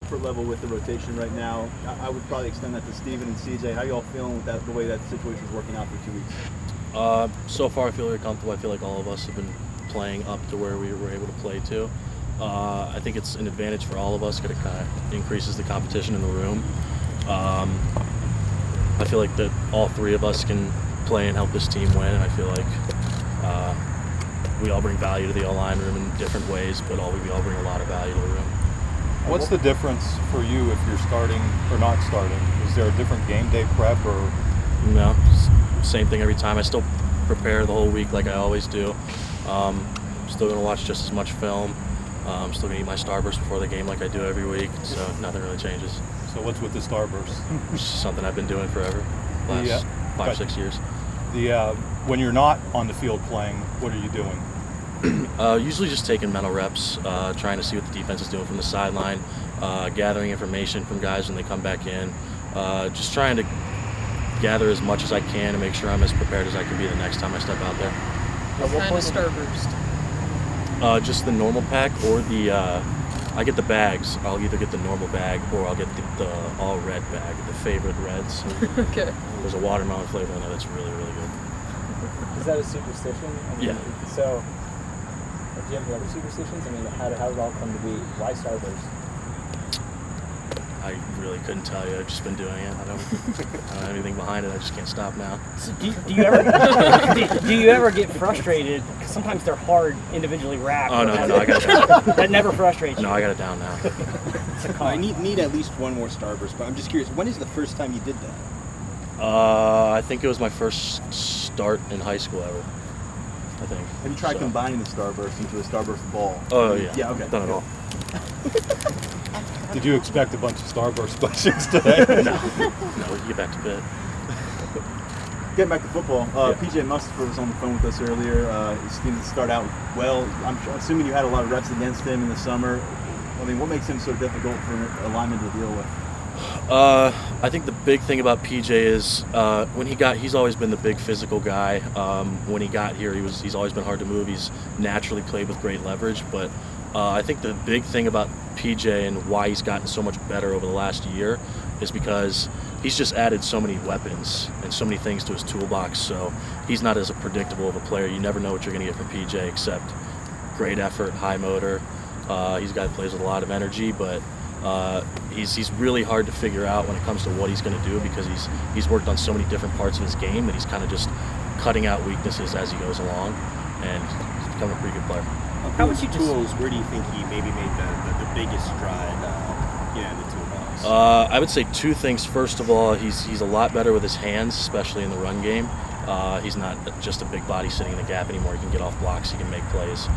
comfort level with the rotation right now? I would probably extend that to Steven and CJ. How y'all feeling with that, the way that situation is working out for 2 weeks? So far, I feel very comfortable. I feel like all of us have been playing up to where we were able to play to. I think it's an advantage for all of us because it kind of increases the competition in the room. I feel like that all three of us can play and help this team win, and I feel like we all bring value to the O-line room in different ways, but we all bring a lot of value to the room. What's the difference for you if you're starting or not starting? Is there a different game day prep or? No, same thing every time. I still prepare the whole week like I always do. Still going to watch just as much film. I'm still going to eat my Starburst before the game like I do every week, so nothing really changes. So what's with the Starburst? It's just something I've been doing forever, last 5 or 6 years. When you're not on the field playing, what are you doing? Usually just taking mental reps, trying to see what the defense is doing from the sideline, gathering information from guys when they come back in, just trying to gather as much as I can to make sure I'm as prepared as I can be the next time I step out there. What kind of Starburst? Just the normal pack or I get the bags. I'll either get the normal bag or I'll get the all red bag, the favorite reds. Okay. There's a watermelon flavor in there that's really, really good. Is that a superstition? Yeah. So, do you have any other superstitions? I mean, how did it all come to be? Why Starburst? I really couldn't tell you. I've just been doing it. I don't have anything behind it. I just can't stop now. So do you ever do you ever get frustrated? Because sometimes they're hard individually wrapped. Oh no, I got it down. That never frustrates you. No, I got it down now. I need at least one more Starburst, but I'm just curious, when is the first time you did that? I think it was my first start in high school ever. I think. Have you tried combining the Starburst into a Starburst ball? Oh yeah. Yeah, okay. Done it all. Did you expect a bunch of Starburst blessings today? No, we can get back to bed. Getting back to football, PJ Mustipher was on the phone with us earlier. He seemed to start out well. I'm assuming you had a lot of reps against him in the summer. I mean, what makes him so difficult for a lineman to deal with? I think the big thing about PJ is he's always been the big physical guy. When he got here, he's always been hard to move. He's naturally played with great leverage, but I think the big thing about PJ and why he's gotten so much better over the last year is because he's just added so many weapons and so many things to his toolbox, so he's not as predictable of a player. You never know what you're going to get from PJ except great effort, high motor. He's a guy that plays with a lot of energy, but he's really hard to figure out when it comes to what he's going to do because he's worked on so many different parts of his game that he's kind of just cutting out weaknesses as he goes along, and he's become a pretty good player. How would you tools? Where do you think he maybe made the biggest stride in the toolbox? I would say two things. First of all, he's a lot better with his hands, especially in the run game. He's not just a big body sitting in the gap anymore. He can get off blocks. He can make plays.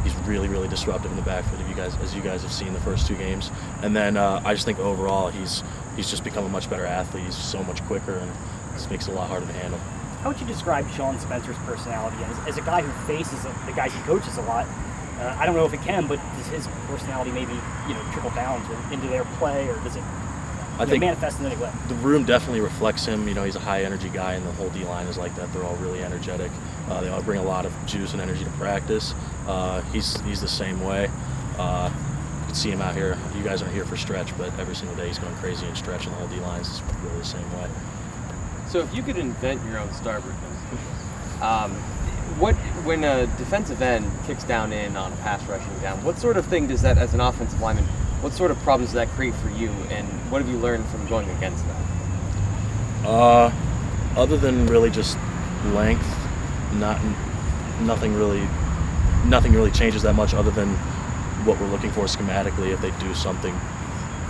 He's really, really disruptive in the backfield, as you guys have seen the first two games. And then I just think overall he's just become a much better athlete. He's so much quicker, and this makes it a lot harder to handle. How would you describe Sean Spencer's personality as a guy who faces the guys he coaches a lot? I don't know if it can, but does his personality maybe trickle down into their play, or does it manifest in any way? The room definitely reflects him. He's a high energy guy, and the whole D-line is like that. They're all really energetic. They all bring a lot of juice and energy to practice. He's the same way. You can see him out here. You guys aren't here for stretch, but every single day he's going crazy and stretching. The whole D-line is really the same way. So if you could invent your own Starburst, when a defensive end kicks down in on a pass rushing down, what sort of thing does that, as an offensive lineman, what sort of problems does that create for you, and what have you learned from going against that? Other than really just length, nothing really changes that much other than what we're looking for schematically. If they do something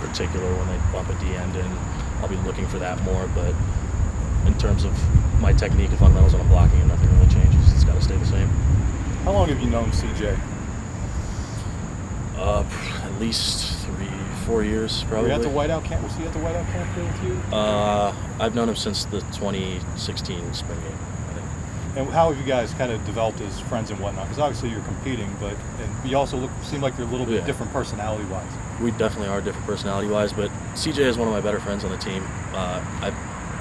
particular when they bump a D end in, I'll be looking for that more, but in terms of my technique and fundamentals when I'm blocking, and nothing really changes. It's got to stay the same. How long have you known CJ? At least 3-4 years, probably. Was he at the Whiteout camp here with you? I've known him since the 2016 spring game, I think. And how have you guys kind of developed as friends and whatnot? Because obviously you're competing, but you also seem like you're a little bit different personality-wise. We definitely are different personality-wise, but CJ is one of my better friends on the team.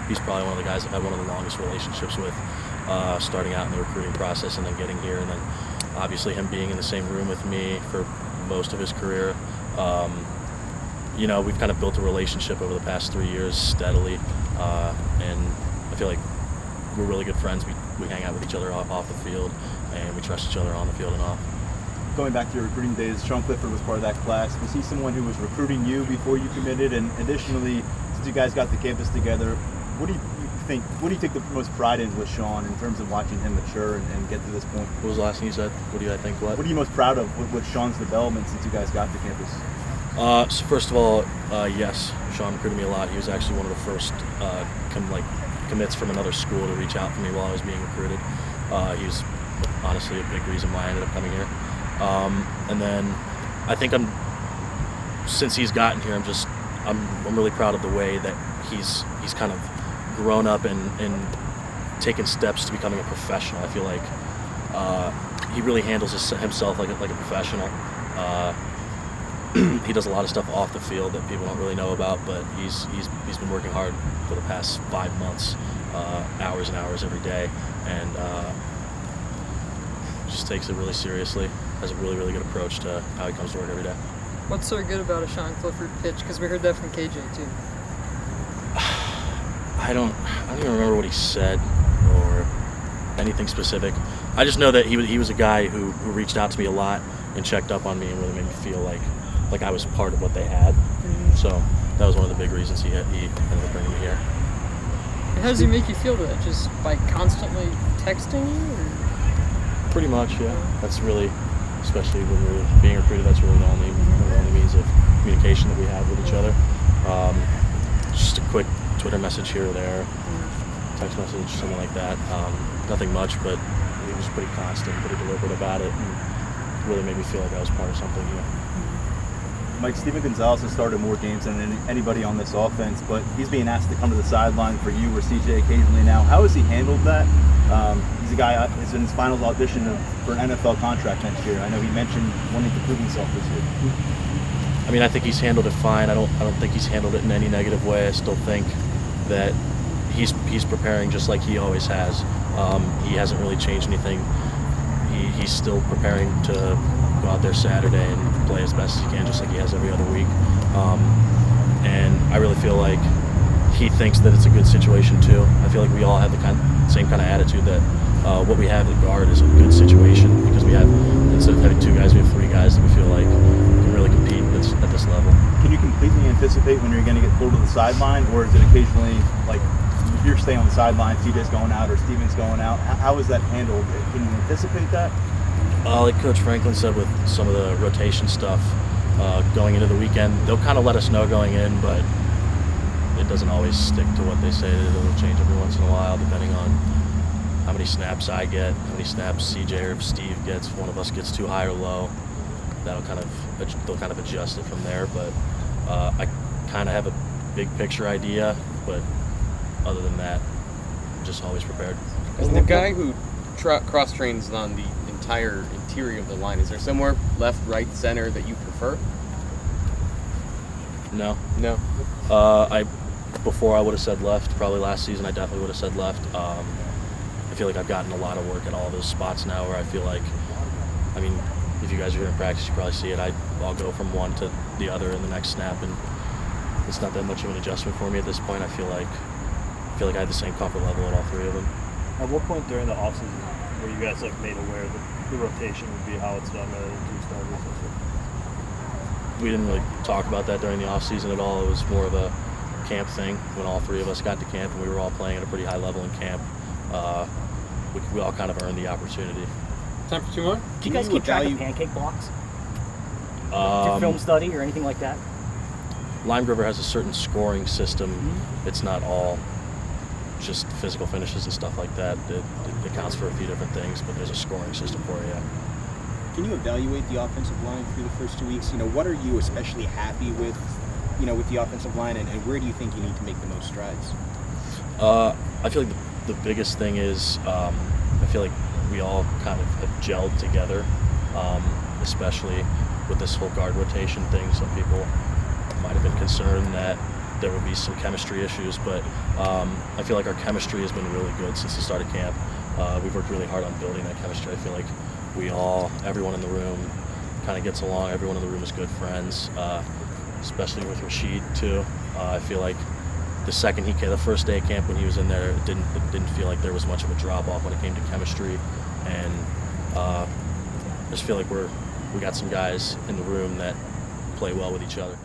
He's probably one of the guys I've had one of the longest relationships with, starting out in the recruiting process and then getting here, and then obviously him being in the same room with me for most of his career. we've kind of built a relationship over the past 3 years steadily, and I feel like we're really good friends. We hang out with each other off the field, and we trust each other on the field and off. Going back to your recruiting days, Sean Clifford was part of that class. Was he someone who was recruiting you before you committed? And additionally, since you guys got to campus together, what do you take the most pride in with Sean in terms of watching him mature and get to this point? What was the last thing you said? What are you most proud of with Sean's development since you guys got to campus? So first of all, yes, Sean recruited me a lot. He was actually one of the first commits from another school to reach out for me while I was being recruited. He was honestly a big reason why I ended up coming here. And then I think since he's gotten here, I'm really proud of the way that he's kind of grown up and taken steps to becoming a professional. I feel like he really handles himself like a professional. He does a lot of stuff off the field that people don't really know about, but he's been working hard for the past 5 months, hours and hours every day, and just takes it really seriously. Has a really, really good approach to how he comes to work every day. What's so good about a Sean Clifford pitch? Because we heard that from KJ too. I don't even remember what he said or anything specific. I just know that he was a guy who reached out to me a lot and checked up on me and really made me feel like I was part of what they had. Mm-hmm. So that was one of the big reasons he ended up bringing me here. How does he make you feel that? Just by constantly texting you? Or? Pretty much, yeah. That's really, especially when we're being recruited, that's really the only means of communication that we have with each other. Just a quick Twitter message here or there, text message, something like that. Nothing much, but he was pretty constant, pretty deliberate about it, and really made me feel like I was part of something here. Mike, Steven Gonzalez has started more games than anybody on this offense, but he's being asked to come to the sideline for you or CJ occasionally now. How has he handled that? He's a guy who's in his finals audition for an NFL contract next year. I know he mentioned wanting to prove himself this year. I mean, I think he's handled it fine. I don't think he's handled it in any negative way. I still think that he's preparing just like he always has. He hasn't really changed anything. He's still preparing to go out there Saturday and play as best as he can, just like he has every other week. And I really feel like he thinks that it's a good situation too. I feel like we all have the same kind of attitude that what we have at guard is a good situation, because we have, instead of having 2 guys, we have 3 guys that we feel like can really compete at this level. Can you completely anticipate when you're going to get pulled to the sideline, or is it occasionally like you're staying on the sideline, TJ's going out or Steven's going out? How is that handled? Can you anticipate that? Like Coach Franklin said, with some of the rotation stuff going into the weekend, they'll kind of let us know going in, but it doesn't always stick to what they say. It'll change every once in a while, depending on how many snaps I get, how many snaps CJ or Steve gets. If one of us gets too high or low, they'll kind of adjust it from there. But I kind of have a big picture idea, but other than that, I'm just always prepared. As the guy who cross trains on the entire interior of the line, is there somewhere left, right, center that you prefer? No. Before I would have said left. Probably last season I definitely would have said left. I feel like I've gotten a lot of work at all those spots now, where I feel like, I mean, if you guys are here in practice, you probably see it. I'll go from one to the other in the next snap, and it's not that much of an adjustment for me at this point. I feel like I had the same comfort level at all 3 of them. At what point during the offseason were you guys made aware that the rotation would be how it's done rather than 2 starters? We didn't really talk about that during the offseason at all. It was more of a camp thing when all 3 of us got to camp, and we were all playing at a pretty high level in camp. We all kind of earned the opportunity. Time for 2 more? Do you guys keep track of pancake blocks? To film study or anything like that? Lime River has a certain scoring system. It's not all just physical finishes and stuff like that. It accounts for a few different things, but there's a scoring system for it, yeah. Can you evaluate the offensive line through the first 2 weeks? What are you especially happy with, with the offensive line, and where do you think you need to make the most strides? I feel like the biggest thing is I feel like we all kind of have gelled together, especially with this whole guard rotation thing. Some people might have been concerned that there would be some chemistry issues, but I feel like our chemistry has been really good since the start of camp. We've worked really hard on building that chemistry. I feel like everyone in the room kind of gets along. Everyone in the room is good friends. especially with Rashid too. I feel like the first day of camp when he was in there, it didn't feel like there was much of a drop off when it came to chemistry, and I just feel like we got some guys in the room that play well with each other.